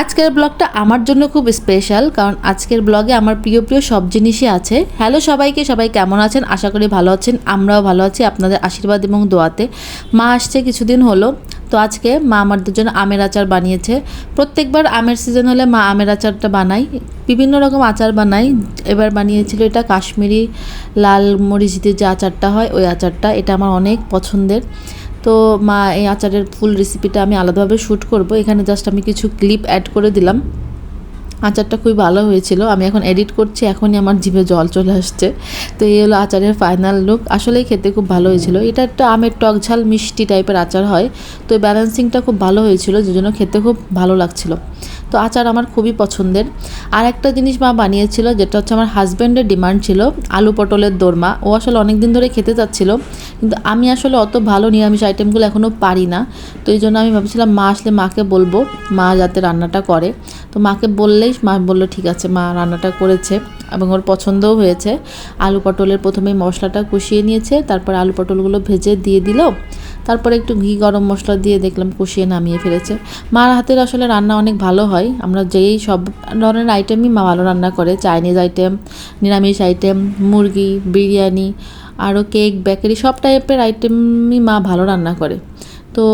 আজকের ব্লগটা আমার জন্য খুব স্পেশাল, কারণ আজকের ব্লগে আমার প্রিয় প্রিয় সব জিনিসই আছে। হ্যালো সবাইকে, সবাই কেমন আছেন? আশা করি ভালো আছেন। আমরাও ভালো আছি আপনাদের আশীর্বাদ এবং দোয়াতে। মা আসছে কিছুদিন হলো, তো আজকে মা আমাদের জন্য আমের আচার বানিয়েছে। প্রত্যেকবার আমের সিজন হলে মা আমের আচারটা বানায়, বিভিন্ন রকম আচার বানায়। এবার বানিয়েছিল এটা কাশ্মীরি লাল মরিচ দিয়ে যে আচারটা হয়, ওই আচারটা। এটা আমার অনেক পছন্দের। তো মা এই আচারের ফুল রেসিপিটা আমি আলাদাভাবে শ্যুট করব, এখানে জাস্ট আমি কিছু ক্লিপ অ্যাড করে দিলাম। আচারটা খুবই ভালো হয়েছিল। আমি এখন এডিট করছি, এখনই আমার জিভে জল চলে আসছে। তো এই হলো আচারের ফাইনাল লুক। আসলেই খেতে খুব ভালো হয়েছিল। এটা একটা আমের টক ঝাল মিষ্টি টাইপের আচার হয়, তো ব্যালেন্সিংটা খুব ভালো হয়েছিল, যে জন্য খেতে খুব ভালো লাগছিল। তো আচার আমার খুবই পছন্দের। আর একটা জিনিস মা বানিয়েছিল, যেটা হচ্ছে আমার হাজব্যান্ডের ডিমান্ড ছিল, আলু পটলের দোরমা। ও আসলে অনেক দিন ধরে খেতে চাচ্ছিল, কিন্তু আমি আসলে অত ভালো নিরামিষ আইটেমগুলো এখনও পারি না। তো এই জন্য আমি ভাবছিলাম মা আসলে মাকে বলবো, মা যাতে রান্নাটা করে। তো মাকে বললেই মা বললো ঠিক আছে, মা রান্নাটা করেছে এবং ওর পছন্দও হয়েছে। আলু পটলের প্রথমে মশলাটা কষিয়ে নিয়েছে, তারপর আলু পটলগুলো ভেজে দিয়ে দিল, তারপরে একটু ঘি গরম মশলা দিয়ে দেখলাম কষিয়ে নামিয়ে ফেলেছে। মার হাতের আসলে রান্না অনেক ভালো হয়। আমরা যেই সব ধরনের আইটেমই মা ভালো রান্না করে, চাইনিজ আইটেম, নিরামিষ আইটেম, মুরগি, বিরিয়ানি, আরও কেক, বেকারি, সব টাইপের আইটেমই মা ভালো রান্না করে। তো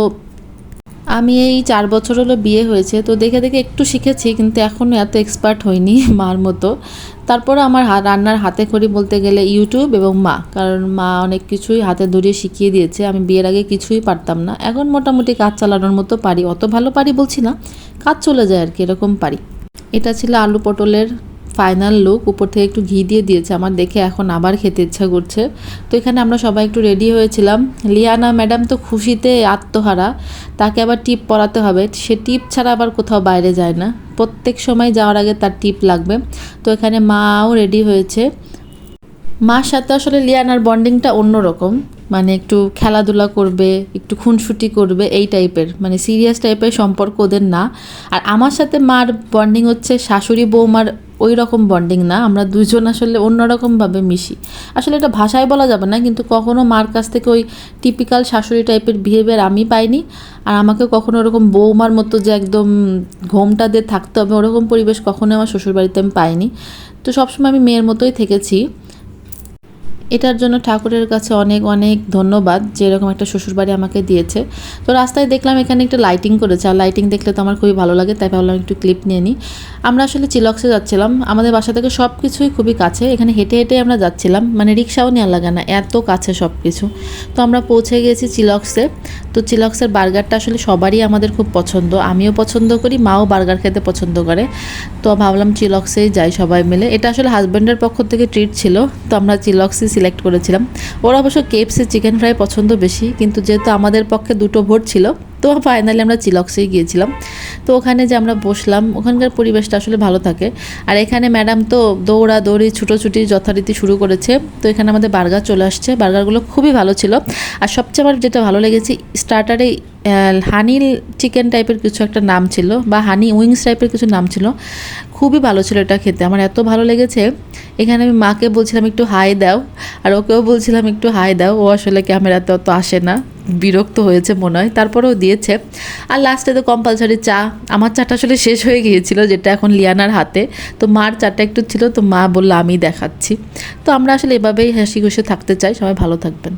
আমি এই 4 বছর হলো বিয়ে হয়েছে, তো দেখে দেখে একটু শিখেছি, কিন্তু এখনও এত এক্সপার্ট হইনি মার মতো। তারপরে আমার রান্নার হাতে খড়ি বলতে গেলে ইউটিউব এবং মা, কারণ মা অনেক কিছুই হাতে ধরিয়ে শিখিয়ে দিয়েছে। আমি বিয়ের আগে কিছুই পারতাম না, এখন মোটামুটি কাজ চালানোর মতো পারি। অত ভালো পারি বলছি না, কাজ চলে যায় আর কি, এরকম পারি। এটা ছিল আলু পটলের ফাইনাল লুক। উপর থেকে একটু ঘি দিয়ে দিয়েছে, আমার দেখে এখন আবার খেতে ইচ্ছা করছে। তো এখানে আমরা সবাই একটু রেডি হয়েছিলাম। লিয়ানা ম্যাডাম তো খুশিতে আত্মহারা, তাকে আবার টিপ পরাতে হবে। সে টিপ ছাড়া আবার কোথাও বাইরে যায় না, প্রত্যেক সময় যাওয়ার আগে তার টিপ লাগবে। তো এখানে মাও রেডি হয়েছে। মার সাথে আসলে লিয়ানার বন্ডিংটা অন্যরকম, মানে একটু খেলাধুলা করবে, একটু খুনসুটি করবে, এই টাইপের, মানে সিরিয়াস টাইপের সম্পর্ক ওদের না। আর আমার সাথে মার বন্ডিং হচ্ছে শাশুড়ি বৌমার ওই রকম বন্ডিং না, আমরা দুজন আসলে অন্যরকমভাবে মিশি। আসলে এটা ভাষায় বলা যাবে না, কিন্তু কখনো মার কাছ থেকে ওই টিপিক্যাল শাশুড়ি টাইপের বিহেভিয়ার আমি পাইনি। আর আমাকে কখনো ওরকম বৌমার মতো যে একদম ঘোমটা দিয়ে থাকতে হবে, ওরকম পরিবেশ কখনো আমার শ্বশুরবাড়িতে আমি পাইনি। তো সবসময় আমি মেয়ের মতোই থেকেছি। এটার জন্য ঠাকুরের কাছে অনেক অনেক ধন্যবাদ, যে এরকম একটা শ্বশুরবাড়ি আমাকে দিয়েছে। তো রাস্তায় দেখলাম এখানে একটা লাইটিং করেছে, আর লাইটিং দেখলে তো আমার খুবই ভালো লাগে, তাই ভাবলাম একটু ক্লিপ নিয়ে নিই। আমরা আসলে চিলক্সে যাচ্ছিলাম, আমাদের বাসা থেকে সব কিছুই খুবই কাছে। এখানে হেঁটে হেঁটে আমরা যাচ্ছিলাম, মানে রিক্সাও নেওয়া লাগে না, এত কাছে সব কিছু। তো আমরা পৌঁছে গিয়েছি চিলক্সে। তো চিলক্সের বার্গারটা আসলে সবারই আমাদের খুব পছন্দ, আমিও পছন্দ করি, মাও বার্গার খেতে পছন্দ করে। তো ভাবলাম চিলক্সেই যাই সবাই মিলে। এটা আসলে হাজব্যান্ডের পক্ষ থেকে ট্রিট ছিল, তো আমরা চিলক্সই সিলেক্ট করেছিলাম। ওরা অবশ্য কেএফসি চিকেন ফ্রাই পছন্দ বেশি, কিন্তু যেহেতু আমাদের পক্ষে দুটো ভোট ছিল, তো ফাইনালি আমরা চিলক্সেই গিয়েছিলাম। তো ওখানে যে আমরা বসলাম, ওখানকার পরিবেশটা আসলে ভালো থাকে। আর এখানে ম্যাডাম তো দৌড়াদৌড়ি ছুটোছুটি যথারীতি শুরু করেছে। তো এখানে আমাদের বার্গার চলে আসছে, বার্গারগুলো খুবই ভালো ছিল। আর সবচেয়ে আমার যেটা ভালো লেগেছে, স্টার্টারে হানি চিকেন টাইপের কিছু একটা নাম ছিল, বা হানি উইংস টাইপের কিছু নাম ছিল, খুবই ভালো ছিল এটা খেতে, আমার এত ভালো লেগেছে। এখানে আমি মাকে বলছিলাম একটু হাই দাও, আর ওকেও বলছিলাম একটু হাই দাও। ও আসলে ক্যামেরাতে অত আসে না, বিরক্ত হয়েছে মনে হয়, তারপরেও দিয়েছে। আর লাস্টে তো কম্পালসারি চা। আমার চাটা আসলে শেষ হয়ে গিয়েছিল, যেটা এখন লিয়ানার হাতে। তো মার চাটা একটু ছিল, তো মা বললো আমি দেখাচ্ছি। তো আমরা আসলে এভাবেই হাসি খুশি থাকতে চাই। সবাই ভালো থাকবেন।